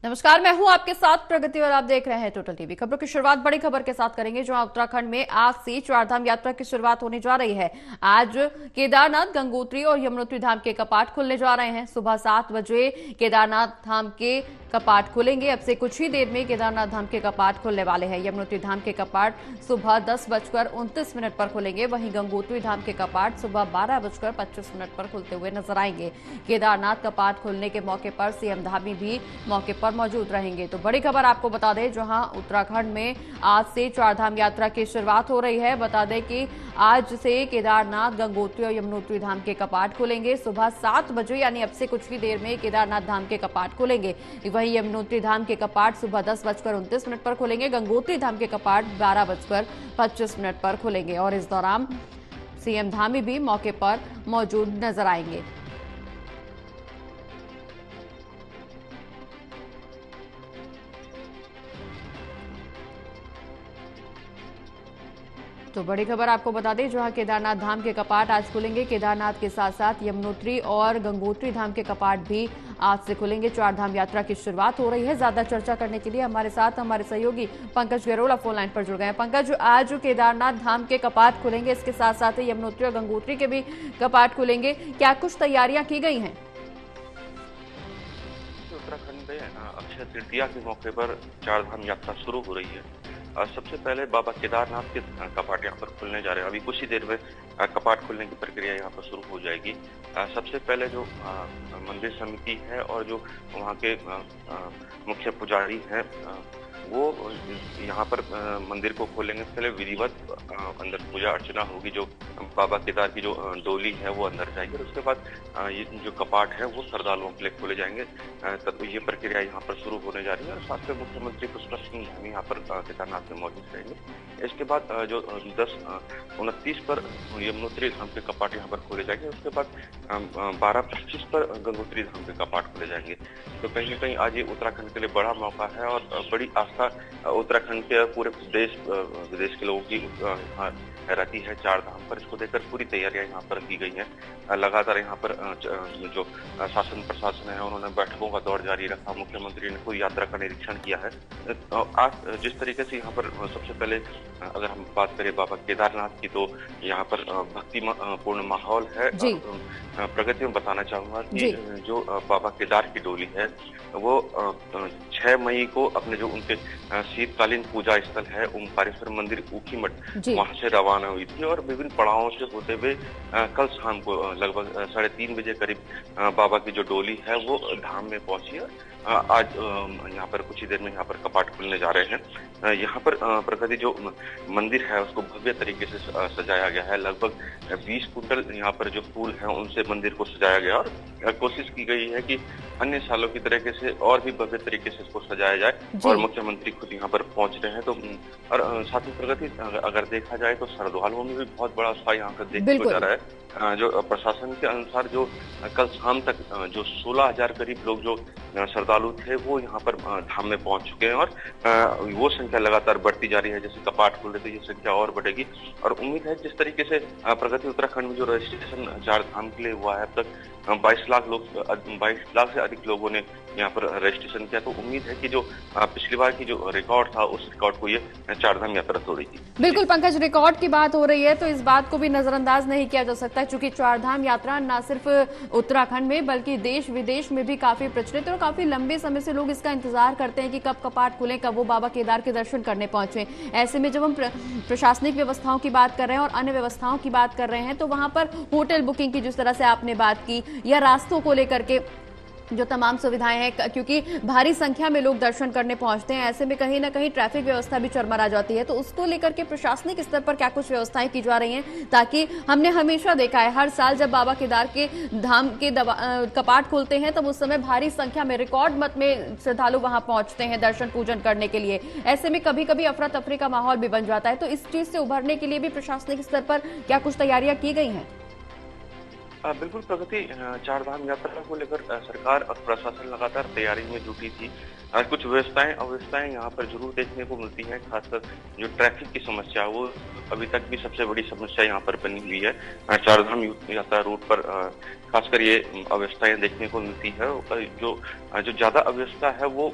नमस्कार, मैं हूं आपके साथ प्रगति और आप देख रहे हैं टोटल टीवी। खबरों की शुरुआत बड़ी खबर के साथ करेंगे, जहां उत्तराखंड में आज से चारधाम यात्रा की शुरुआत होने जा रही है। आज केदारनाथ, गंगोत्री और यमुनोत्री धाम के कपाट खुलने जा रहे हैं। सुबह 7 बजे केदारनाथ धाम के कपाट खुलेंगे। अब से कुछ ही देर में केदारनाथ धाम के कपाट खुलने वाले हैं। यमुनोत्री धाम के कपाट सुबह 10:29 पर खुलेंगे। वहीं गंगोत्री धाम के कपाट सुबह 12:25 पर खुलते हुए नजर आएंगे। केदारनाथ कपाट खुलने के मौके पर सीएम धामी भी मौके पर मौजूद रहेंगे। तो बड़ी खबर आपको बता दें, जहां उत्तराखंड में आज से चारधाम यात्रा की शुरुआत हो रही है। बता दें कि आज से केदारनाथ, गंगोत्री और यमुनोत्री धाम के कपाट खुलेंगे। सुबह 7 बजे यानी अब से कुछ ही देर में केदारनाथ धाम के कपाट खुलेंगे। वहीं यमुनोत्री धाम के कपाट सुबह 10:29 पर खुलेंगे। गंगोत्री धाम के कपाट 12:25 पर खुलेंगे और इस दौरान सीएम धामी भी मौके पर मौजूद नजर आएंगे। तो बड़ी खबर आपको बता दें, जहां केदारनाथ धाम के कपाट आज खुलेंगे। केदारनाथ के साथ साथ यमुनोत्री और गंगोत्री धाम के कपाट भी आज से खुलेंगे। चारधाम यात्रा की शुरुआत हो रही है। ज्यादा चर्चा करने के लिए हमारे साथ हमारे सहयोगी पंकज गरोला फोन लाइन पर जुड़ गए हैं। पंकज, आज केदारनाथ धाम के कपाट खुलेंगे, इसके साथ साथ यमुनोत्री और गंगोत्री के भी कपाट खुलेंगे। क्या कुछ तैयारियां की गई हैं? उत्तराखंड में अक्षय तृतीया के मौके पर चारधाम यात्रा शुरू हो रही है। सबसे पहले बाबा केदारनाथ के कपाट यहाँ पर खुलने जा रहे हैं। अभी कुछ ही देर में कपाट खुलने की प्रक्रिया यहाँ पर शुरू हो जाएगी। सबसे पहले जो मंदिर समिति है और जो वहाँ के मुख्य पुजारी हैं वो यहाँ पर मंदिर को खोलेंगे। पहले विधिवत अंदर पूजा अर्चना होगी। जो बाबा केदार की जो डोली है वो अंदर जाएगी और उसके बाद ये जो कपाट है वो श्रद्धालुओं के लिए खोले जाएंगे। तब ये प्रक्रिया यहाँ पर शुरू होने जा रही है और साथ में मुख्यमंत्री पुष्कर सिंह धामी यहाँ पर केदारनाथ में मौजूद रहेंगे। इसके बाद जो 10:29 पर यमुनोत्री धाम के कपाट यहाँ पर खोले जाएंगे। उसके बाद 12:25 पर गंगोत्री धाम के कपाट खोले जाएंगे। तो कहीं न कहीं आज ये उत्तराखंड के लिए बड़ा मौका है और बड़ी आस्था उत्तराखंड के पूरे देश विदेश के लोगों की रहती है चारधाम पर। इसको देखकर पूरी तैयारियां यहाँ पर की गई हैं। लगातार यहाँ पर जो शासन प्रशासन है उन्होंने बैठकों का दौर जारी रखा। मुख्यमंत्री ने पूरी यात्रा का निरीक्षण किया है। आज जिस तरीके से यहाँ पर सबसे पहले अगर हम बात करें बाबा केदारनाथ की, तो यहाँ पर भक्ति पूर्ण माहौल है। प्रगति में बताना चाहूंगा कि जो बाबा केदार की डोली है वो 6 मई को अपने जो उनके शीतकालीन पूजा स्थल है ओमकारेश्वर मंदिर ऊखीमठ, वहां से रवाना हुई थी और विभिन्न पड़ावों से होते हुए कल शाम को लगभग 3:30 बजे करीब बाबा की जो डोली है वो धाम में पहुंची है। आज यहाँ पर कुछ ही देर में यहाँ पर कपाट खुलने जा रहे हैं। यहाँ पर प्रगति जो मंदिर है उसको भव्य तरीके से सजाया गया है। लगभग 20 कुंटल यहाँ पर जो फूल हैं उनसे मंदिर को सजाया गया और कोशिश की गई है कि अन्य सालों की तरीके से और भी भव्य तरीके से इसको सजाया जाए और मुख्यमंत्री खुद यहाँ पर पहुंच रहे हैं। तो और साथ ही प्रगति अगर देखा जाए तो श्रद्धालुओं में भी बहुत बड़ा उत्साह यहाँ पर देखने को जा रहा है। जो प्रशासन के अनुसार जो कल शाम तक जो 16,000 करीब लोग जो श्रद्धालु थे वो यहाँ पर धाम में पहुंच चुके हैं और वो संख्या लगातार बढ़ती जा रही है। जैसे कपाट खुल रहे थे ये संख्या और बढ़ेगी और उम्मीद है जिस तरीके से प्रगति उत्तराखंड में जो रजिस्ट्रेशन चारधाम के लिए हुआ है अब तक 22 लाख से अधिक लोगों ने यहाँ पर रजिस्ट्रेशन किया। तो उम्मीद है कि जो पिछली बार की जो रिकॉर्ड था उस रिकॉर्ड को ये चारधाम यात्रा तोड़ेगी। बिल्कुल पंकज, रिकॉर्ड की बात हो रही है तो इस बात को भी नजरअंदाज नहीं किया जा सकता, क्योंकि चारधाम यात्रा न सिर्फ उत्तराखंड में बल्कि देश विदेश में भी काफी प्रचलित है और काफी लंबे समय से लोग इसका इंतजार करते हैं कि कब कपाट खुले, कब वो बाबा केदार के दर्शन करने पहुंचे। ऐसे में जब हम प्रशासनिक व्यवस्थाओं की बात कर रहे हैं और अन्य व्यवस्थाओं की बात कर रहे हैं तो वहां पर होटल बुकिंग की जिस तरह से आपने बात की या रास्तों को लेकर के जो तमाम सुविधाएं हैं, क्योंकि भारी संख्या में लोग दर्शन करने पहुंचते हैं, ऐसे में कहीं ना कहीं ट्रैफिक व्यवस्था भी चरमरा जाती है। तो उसको लेकर के प्रशासनिक स्तर पर क्या कुछ व्यवस्थाएं की जा रही हैं? ताकि हमने हमेशा देखा है हर साल जब बाबा केदार के धाम के कपाट खुलते हैं तब उस समय भारी संख्या में रिकॉर्ड मत में श्रद्धालु वहां पहुंचते हैं दर्शन पूजन करने के लिए। ऐसे में कभी कभी अफरा तफरी का माहौल भी बन जाता है। तो इस चीज से उभरने के लिए भी प्रशासनिक स्तर पर क्या कुछ तैयारियां की गई हैं? बिल्कुल प्रगति, चारधाम यात्रा को लेकर सरकार और प्रशासन लगातार तैयारी में जुटी थी। कुछ अव्यवस्थाएं यहाँ पर जरूर देखने को मिलती है। खासकर जो ट्रैफिक की समस्या है वो अभी तक भी सबसे बड़ी समस्या यहाँ पर बनी हुई है। चारधाम यात्रा रूट पर खासकर ये अव्यवस्थाएं देखने को मिलती है। जो ज्यादा अव्यवस्था है वो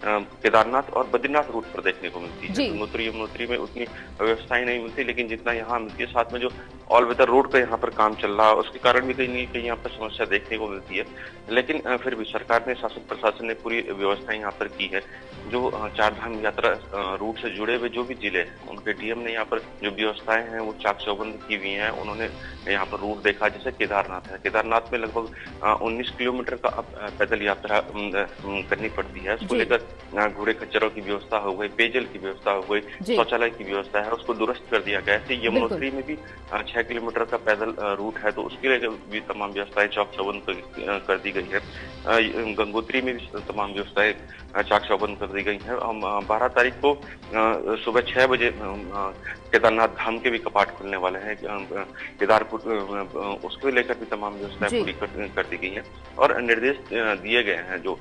केदारनाथ और बद्रीनाथ रूट पर देखने को मिलती है। गंगोत्री यमुनोत्री में उतनी व्यवस्थाएं नहीं मिलती, लेकिन जितना यहाँ मिलती है, साथ में जो ऑल वेदर रोड का यहाँ पर काम चल रहा है उसके कारण भी कहीं नहीं कहीं यहाँ पर समस्या देखने को मिलती है। लेकिन फिर भी सरकार ने, शासन प्रशासन ने पूरी व्यवस्थाएं यहाँ पर की है। जो चारधाम यात्रा रूट से जुड़े हुए जो भी जिले हैं उनके डीएम ने यहाँ पर जो व्यवस्थाएं हैं वो चाक चौबंद की हुई हैं। उन्होंने यहाँ पर रूट देखा। जैसे केदारनाथ है, केदारनाथ में लगभग 19 किलोमीटर का पैदल यात्रा करनी पड़ती है। उसको लेकर घोड़े खच्चरों की व्यवस्था हो गई, पेयजल की व्यवस्था हो गई, शौचालय की व्यवस्था है, उसको दुरुस्त कर दिया गया है। यमुनोत्री में भी 6 किलोमीटर का पैदल रूट है, तो उसके लिए भी तमाम व्यवस्थाएं चाक चौबंद कर दी गई है। गंगोत्री में भी तमाम व्यवस्थाएं चाक चौबंद कर दी गई है। हम 12 तारीख को सुबह 6 बजे केदारनाथ धाम के भी कपाट खुलने वाले हैं। केदारपुर उसको लेकर भी तमाम व्यवस्थाएं पूरी कर दी गई है और निर्देश दिए गए हैं जो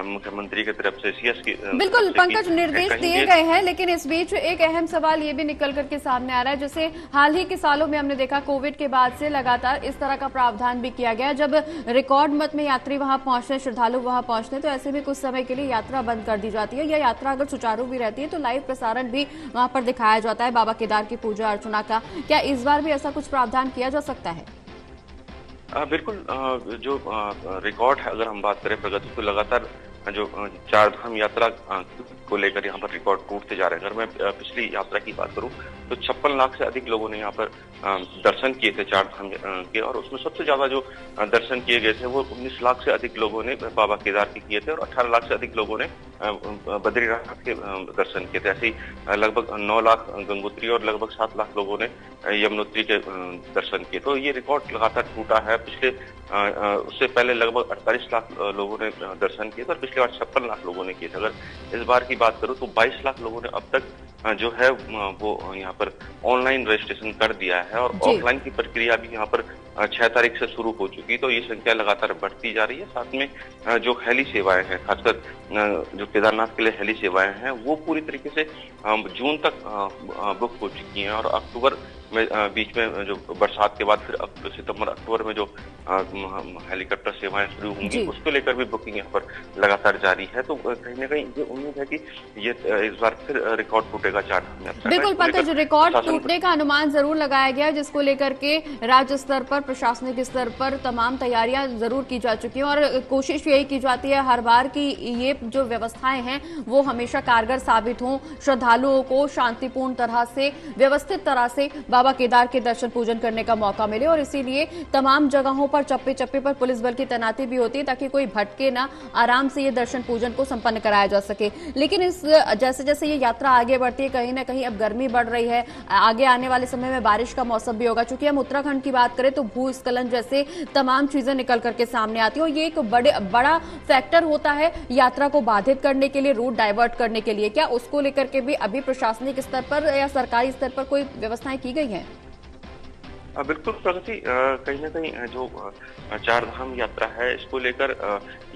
मुख्यमंत्री की तरफ से सीएस की। बिल्कुल पंकज, निर्देश दिए गए हैं, लेकिन इस बीच एक अहम सवाल ये भी निकल करके सामने आ रहा है। जैसे हाल ही के सालों में हमने देखा, कोविड के बाद से लगातार इस तरह का प्रावधान भी किया गया। जब रिकॉर्ड मत में यात्री वहां पहुंचते, श्रद्धालु वहां पहुंचते, तो ऐसे में कुछ समय के लिए यात्रा बंद कर दी जाती है। या यात्रा अगर सुचारू भी रहती है तो लाइव प्रसारण भी वहां पर दिखाया जाता है बाबा केदार की पूजा अर्चना का। क्या इस बार भी ऐसा कुछ प्रावधान किया जा सकता है? बिल्कुल। जो रिकॉर्ड है, अगर हम बात करें प्रगति, तो लगातार जो चारधाम यात्रा को लेकर यहाँ पर रिकॉर्ड टूटते जा रहे हैं। अगर मैं पिछली यात्रा की बात करूँ तो 56 लाख से अधिक लोगों ने यहाँ पर दर्शन किए थे चारधाम के, और उसमें सबसे ज्यादा जो दर्शन किए गए थे वो 19 लाख से अधिक लोगों ने बाबा केदार के किए थे और 18 लाख से अधिक लोगों ने बद्रीनाथ के दर्शन किए थे। ऐसे ही लगभग 9 लाख गंगोत्री और लगभग 7 लाख लोगों ने यमुनोत्री के दर्शन किए। तो ये रिकॉर्ड लगातार टूटा है। पिछले उससे पहले लगभग 48 लाख लोगों ने दर्शन किए थे और पिछले बार 56 लाख लोगों ने किए थे। अगर इस बार की बात करूं तो 22 लाख लोगों ने अब तक जो है वो यहाँ पर ऑनलाइन रजिस्ट्रेशन कर दिया है और ऑफलाइन की प्रक्रिया भी यहाँ पर 6 तारीख से शुरू हो चुकी है। तो ये संख्या लगातार बढ़ती जा रही है। साथ में जो हेली सेवाएं हैं, खासकर जो केदारनाथ के लिए हेली सेवाएं हैं, वो पूरी तरीके से जून तक बुक हो चुकी हैं और अक्टूबर में बीच में जो बरसात के बाद फिर सितंबर अक्टूबर में जो हेलीकॉप्टर सेवाएं शुरू होंगी उसको लेकर भी बुकिंग यहाँ पर लगातार जारी है। तो कहीं ना कहीं ये उम्मीद है कि ये इस बार फिर रिकॉर्ड टूटेगा चारधाम यात्रा। बिल्कुल पंकज, रिकॉर्ड टूटने का अनुमान जरूर लगाया गया, जिसको लेकर के राज्य स्तर पर, प्रशासनिक स्तर पर तमाम तैयारियां जरूर की जा चुकी हैं और कोशिश यही की जाती है हर बार की ये जो व्यवस्थाएं हैं वो हमेशा कारगर साबित हों, श्रद्धालुओं को शांतिपूर्ण तरह से, व्यवस्थित तरह से बाबा केदार के दर्शन पूजन करने का मौका मिले। और इसीलिए तमाम जगहों पर, चप्पे चप्पे पर पुलिस बल की तैनाती भी होती है ताकि कोई भटके ना, आराम से ये दर्शन पूजन को संपन्न कराया जा सके। लेकिन इस जैसे जैसे ये यात्रा आगे बढ़ती है, कहीं ना कहीं अब गर्मी बढ़ रही है, आगे आने वाले समय में बारिश का मौसम भी होगा। चूंकि हम उत्तराखंड की बात करें तो भूस्खलन जैसे तमाम चीजें निकल करके सामने आती है और ये एक बड़ा फैक्टर होता है यात्रा को बाधित करने के लिए, रूट डाइवर्ट करने के लिए। क्या उसको लेकर के भी अभी प्रशासनिक स्तर पर या सरकारी स्तर पर कोई व्यवस्थाएं की गई हैं? बिल्कुल प्रगति, कहीं ना कहीं जो चारधाम यात्रा है इसको लेकर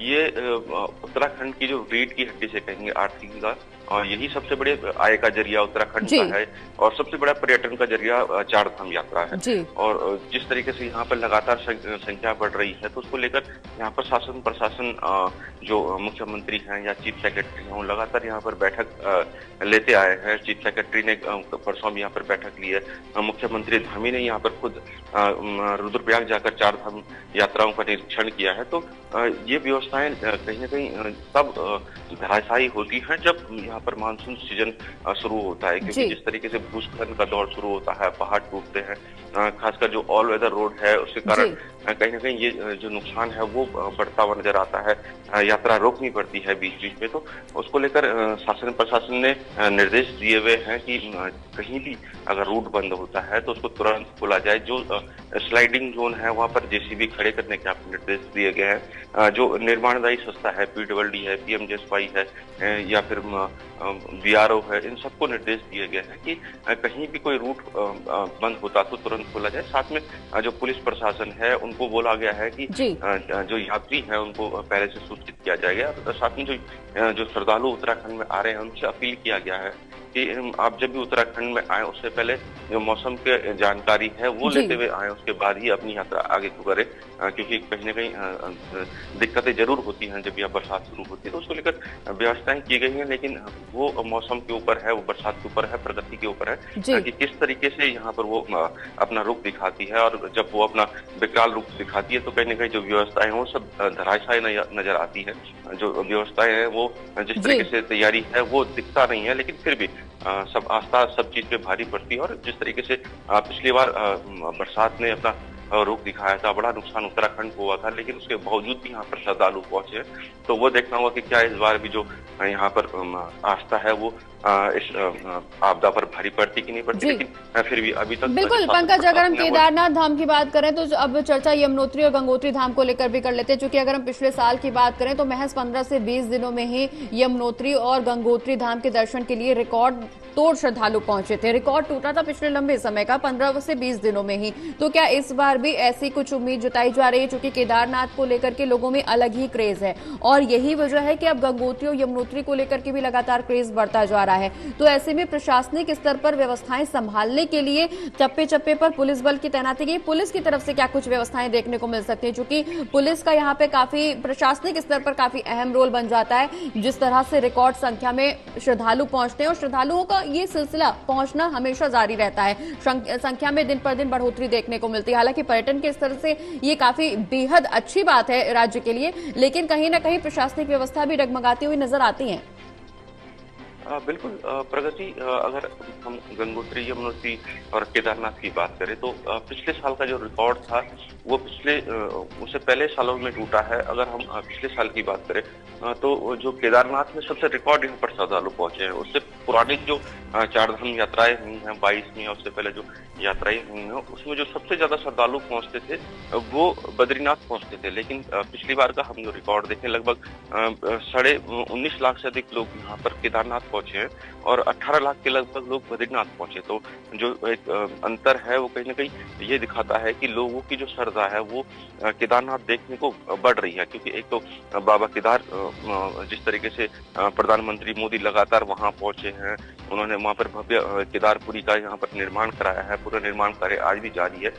ये उत्तराखंड की जो रीढ़ की हड्डी से कहेंगे आर्थिक का, और यही सबसे बड़े आय का जरिया उत्तराखंड का है और सबसे बड़ा पर्यटन का जरिया चारधाम यात्रा है। और जिस तरीके से यहाँ पर लगातार संख्या बढ़ रही है तो उसको लेकर यहाँ पर शासन प्रशासन जो मुख्यमंत्री हैं या चीफ सेक्रेटरी हैं वो लगातार यहाँ पर बैठक लेते आए हैं। चीफ सेक्रेटरी ने परसों भी यहाँ पर बैठक ली है। मुख्यमंत्री धामी ने यहाँ पर खुद रुद्रप्रयाग जाकर चारधाम यात्राओं का निरीक्षण किया है। तो ये व्यवस्थाएं कहीं ना कहीं तब धराशायी होती हैं जब यहाँ पर मानसून सीजन शुरू होता है, क्योंकि जिस तरीके से भूस्खलन का दौर शुरू होता है, पहाड़ टूटते हैं, खासकर जो ऑल वेदर रोड है उसके कारण कहीं ना कहीं ये जो नुकसान है वो बढ़ता हुआ नजर आता है। यात्रा रोकनी पड़ती है बीच बीच में। तो उसको लेकर शासन प्रशासन ने निर्देश दिए हुए हैं कि कहीं भी अगर रूट बंद होता है तो उसको तुरंत खोला जाए। जो स्लाइडिंग जोन है वहां पर जेसीबी खड़े करने के आपको निर्देश दिए गए हैं। जो निर्माणदायी संस्था है, PWD है, PMJSY है या फिर बीआरओ है, इन सबको निर्देश दिए गए हैं कि कहीं भी कोई रूट बंद होता तो तुरंत खोला जाए। साथ में जो पुलिस प्रशासन है उनको बोला गया है कि जी। जो यात्री हैं उनको पहले से सूचित किया जाएगा। और साथ में जो श्रद्धालु उत्तराखंड में आ रहे हैं उनसे अपील किया गया है कि आप जब भी उत्तराखंड में आए उससे पहले जो मौसम की जानकारी है वो लेते हुए आए, उसके बाद ही अपनी यात्रा आगे को करें, क्योंकि कहीं न कहीं दिक्कतें जरूर होती हैं जब यह बरसात शुरू होती है। तो उसको लेकर व्यवस्थाएं की गई हैं, लेकिन वो मौसम के ऊपर है, वो बरसात के ऊपर है, प्रगति के ऊपर है कि किस तरीके से यहाँ पर वो अपना रुख दिखाती है। और जब वो अपना विकराल रूप दिखाती है तो कहीं न कहीं जो व्यवस्थाएं वो सब धराशायी नजर आती है। जो व्यवस्थाएं हैं वो जिस तरीके से तैयारी है वो दिखता नहीं है, लेकिन फिर भी सब आस्था सब चीज पे भारी पड़ती है। और जिस तरीके से पिछली बार बरसात ने अपना रुख दिखाया था, बड़ा नुकसान उत्तराखंड को हुआ था, लेकिन उसके बावजूद भी यहाँ पर श्रद्धालु पहुंचे। तो वो देखना होगा कि क्या इस बार भी जो यहाँ पर आस्था है वो इस आपदा पर भारी पड़ती कि नहीं पड़ती, लेकिन फिर भी अभी तक बिल्कुल पंकज, अगर हम केदारनाथ धाम की बात करें तो अब चर्चा यमुनोत्री और गंगोत्री धाम को लेकर भी कर लेते हैं, क्योंकि अगर हम पिछले साल की बात करें तो महज 15 से 20 दिनों में ही यमुनोत्री और गंगोत्री धाम के दर्शन के लिए रिकॉर्ड तोड़ श्रद्धालु पहुंचे थे। रिकॉर्ड टूटा था पिछले लंबे समय का 15 से 20 दिनों में ही। तो क्या इस बार भी ऐसी कुछ उम्मीद जताई जा रही है, क्योंकि केदारनाथ को लेकर के लोगों में अलग ही क्रेज है और यही वजह है कि अब गंगोत्री और यमुनोत्री को लेकर के भी लगातार क्रेज बढ़ता जा रहा है। तो ऐसे में प्रशासनिक स्तर पर व्यवस्थाएं संभालने के लिए चप्पे चप्पे पर पुलिस बल की तैनाती की, पुलिस की तरफ से क्या कुछ व्यवस्थाएं देखने को मिल सकती है, क्योंकि पुलिस का यहाँ पे काफी प्रशासनिक स्तर पर काफी अहम रोल बन जाता है। जिस तरह से रिकॉर्ड संख्या में श्रद्धालु पहुंचते हैं और श्रद्धालुओं का ये सिलसिला पहुंचना हमेशा जारी रहता है, संख्या में दिन पर दिन बढ़ोतरी देखने को मिलती है। हालांकि पर्यटन के स्तर से ये काफी बेहद अच्छी बात है राज्य के लिए, लेकिन कहीं ना कहीं प्रशासनिक व्यवस्था भी डगमगाती हुई नजर आती है। बिल्कुल प्रगति, अगर हम गंगोत्री, यमुनोत्री और केदारनाथ की बात करें तो पिछले साल का जो रिकॉर्ड था वो उससे पहले सालों में टूटा है। अगर हम पिछले साल की बात करें तो जो केदारनाथ में सबसे रिकॉर्ड यहाँ पर श्रद्धालु पहुंचे हैं। उससे पुरानी जो चार धाम यात्राएं हुई हैं 22 में, उससे पहले जो यात्राएं हुई हैं उसमें जो सबसे ज्यादा श्रद्धालु पहुंचते थे वो बद्रीनाथ पहुंचते थे। लेकिन पिछली बार का हम जो रिकॉर्ड देखें लगभग 19.5 लाख से अधिक लोग यहाँ पर केदारनाथ पहुंचे हैं और 18 लाख के लगभग लोग बद्रीनाथ पहुंचे। तो जो एक अंतर है वो कहीं ना कहीं ये दिखाता है कि लोगों की जो श्रद्धा है वो केदारनाथ देखने को बढ़ रही है। क्योंकि एक तो बाबा केदार जिस तरीके से प्रधानमंत्री मोदी लगातार वहां पहुंचे हैं, उन्होंने वहां पर भव्य केदारपुरी का यहाँ पर निर्माण कराया है, पूरा निर्माण कार्य आज भी जारी है।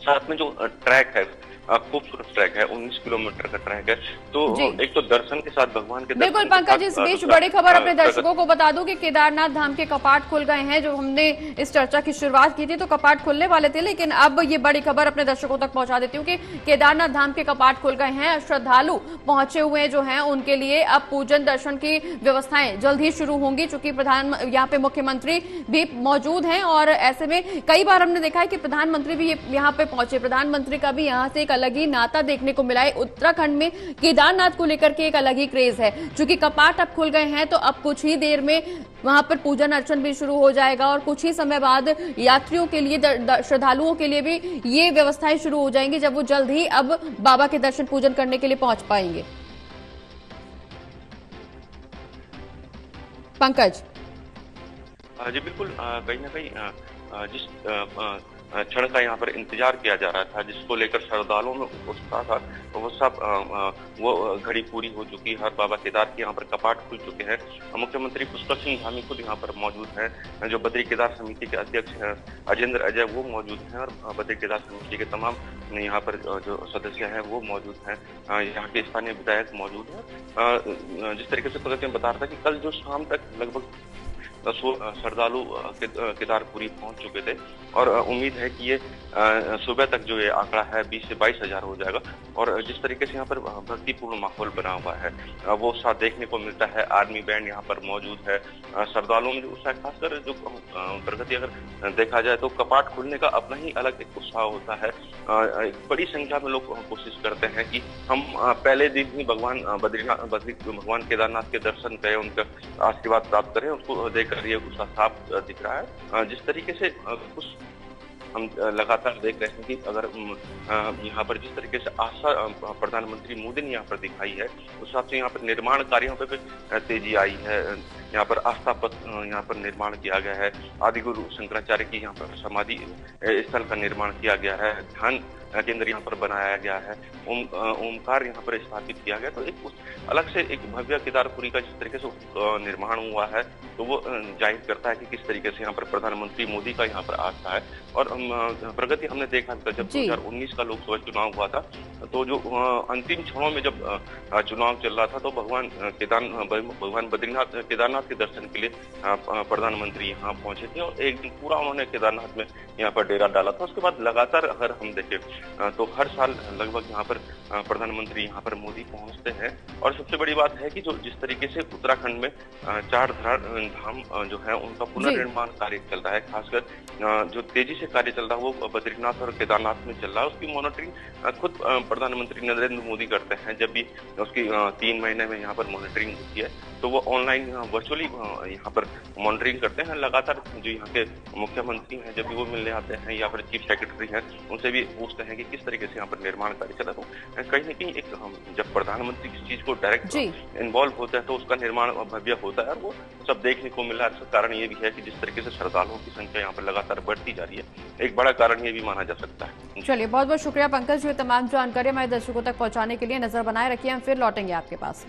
साथ में जो ट्रैक है खूबसूरत ट्रैक है, 19 किलोमीटर का ट्रैक है। तो एक तो दर्शन के साथ भगवान के बिल्कुल पंकज, इस बीच बड़ी खबर अपने दर्शकों को बता दूं कि केदारनाथ धाम के कपाट खुल गए हैं। जो हमने इस चर्चा की शुरुआत की थी तो कपाट खुलने वाले थे, लेकिन अब ये बड़ी खबर अपने दर्शकों तक पहुंचा देती हूँ कि केदारनाथ धाम के कपाट खुल गए हैं। श्रद्धालु पहुंचे हुए जो हैं उनके लिए अब पूजन दर्शन की व्यवस्थाएं जल्द ही शुरू होंगी, चूंकि यहाँ पे मुख्यमंत्री भी मौजूद हैं। और ऐसे में कई बार हमने देखा है कि प्रधानमंत्री भी यहाँ पे पहुंचे, प्रधानमंत्री का भी यहाँ से अलग ही नाता देखने को मिला है। उत्तराखंड में केदारनाथ को लेकर के एक अलग ही क्रेज है, क्योंकि कपाट अब खुल गए हैं तो अब कुछ ही देर में वहां पर पूजन अर्चन भी शुरू हो जाएगा और कुछ ही समय बाद यात्रियों के लिए, श्रद्धालुओं के लिए भी ये व्यवस्थाएं शुरू हो जाएंगी, जब वो जल्द ही अब बाबा के दर्शन पूजन करने के लिए पहुंच पाएंगे। पंकज जी बिल्कुल, कहीं ना कहीं जिस क्षण का यहाँ पर इंतजार किया जा रहा था, जिसको लेकर श्रद्धालुओं में उत्साह था, वो सब वो घड़ी पूरी हो चुकी है। बाबा केदार के यहाँ पर कपाट खुल चुके हैं। मुख्यमंत्री पुष्कर सिंह धामी खुद यहाँ पर मौजूद हैं। जो बद्री केदार समिति के अध्यक्ष हैं अजेंद्र अजय वो मौजूद हैं और बद्री केदार समिति के तमाम यहाँ पर जो सदस्य हैं वो मौजूद हैं। यहाँ के स्थानीय विधायक मौजूद हैं। जिस तरीके से प्रगति में बता रहा था कि कल जो शाम तक लगभग श्रद्धालु केदारपुरी पहुंच चुके थे और उम्मीद है कि ये सुबह तक जो ये आंकड़ा है 20 से 22 हजार हो जाएगा। और जिस तरीके से यहाँ पर भक्तिपूर्ण माहौल बना हुआ है वो उत्साह देखने को मिलता है। आर्मी बैंड यहाँ पर मौजूद है। श्रद्धालुओं में जो उत्साह, खासकर जो प्रगति अगर देखा जाए तो कपाट खुलने का अपना ही अलग एक उत्साह होता है। बड़ी संख्या में लोग कोशिश करते हैं कि हम पहले दिन ही भगवान केदारनाथ के दर्शन करें, उनका आशीर्वाद प्राप्त करें। उसको देख ये उत्साह साफ दिख रहा है। जिस तरीके से कुछ हम लगातार देख रहे हैं कि अगर यहाँ पर जिस तरीके से आशा प्रधानमंत्री मोदी ने यहाँ पर दिखाई है उस हिसाब से यहाँ पर निर्माण कार्यों पे तेजी आई है। यहाँ पर आस्था पथ यहाँ पर निर्माण किया गया है। आदि गुरु शंकराचार्य की यहाँ पर समाधि स्थल का निर्माण किया गया है। ध्यान केंद्र यहाँ पर बनाया गया है। ओमकार यहाँ पर स्थापित किया गया। तो एक अलग से एक भव्य केदारपुरी का जिस तरीके से निर्माण हुआ है, तो वो जाहिर करता है कि किस तरीके से यहाँ पर प्रधानमंत्री मोदी का यहाँ पर आस्था है। और प्रगति हमने देखा था जब 2019 का लोकसभा चुनाव हुआ था, तो जो अंतिम क्षणों में जब चुनाव चल रहा था, तो भगवान बद्रीनाथ केदारनाथ के दर्शन के लिए प्रधानमंत्री यहाँ पहुंचे थे और एक दिन पूरा उन्होंने केदारनाथ में यहाँ पर डेरा डाला था। उसके बाद लगातार अगर हम देखें तो हर साल लगभग यहाँ पर प्रधानमंत्री यहाँ पर मोदी पहुंचते हैं। और सबसे बड़ी बात है कि जो जिस तरीके से उत्तराखंड में चार धाम जो है उनका पुनर्निर्माण कार्य चल रहा है, खासकर जो तेजी से कार्य चल रहा है वो बद्रीनाथ और केदारनाथ में चल रहा है। उसकी मॉनिटरिंग खुद प्रधानमंत्री नरेंद्र मोदी करते हैं। जब भी उसकी 3 महीने में यहाँ पर मॉनिटरिंग होती है, तो वो ऑनलाइन वर्चुअली यहाँ पर मॉनिटरिंग करते हैं। लगातार जो यहाँ के मुख्यमंत्री हैं, जब भी वो मिलने आते हैं या फिर चीफ सेक्रेटरी हैं, उनसे भी पूछते हैं कि किस तरीके से यहाँ पर निर्माण कार्य चला। तो कहीं न कहीं एक जब प्रधानमंत्री किसी चीज को डायरेक्ट इन्वॉल्व होता है, तो उसका निर्माण भव्य होता है। और वो सब देखने को मिला है। इसका कारण ये भी है कि जिस तरीके से श्रद्धालुओं की संख्या यहाँ पर लगातार बढ़ती जा रही है, एक बड़ा कारण ये भी माना जा सकता है। चलिए, बहुत बहुत शुक्रिया पंकज, जो तमाम जानकारी हमारे दर्शकों तक पहुंचाने के लिए। नजर बनाए रखिए, हम फिर लौटेंगे आपके पास।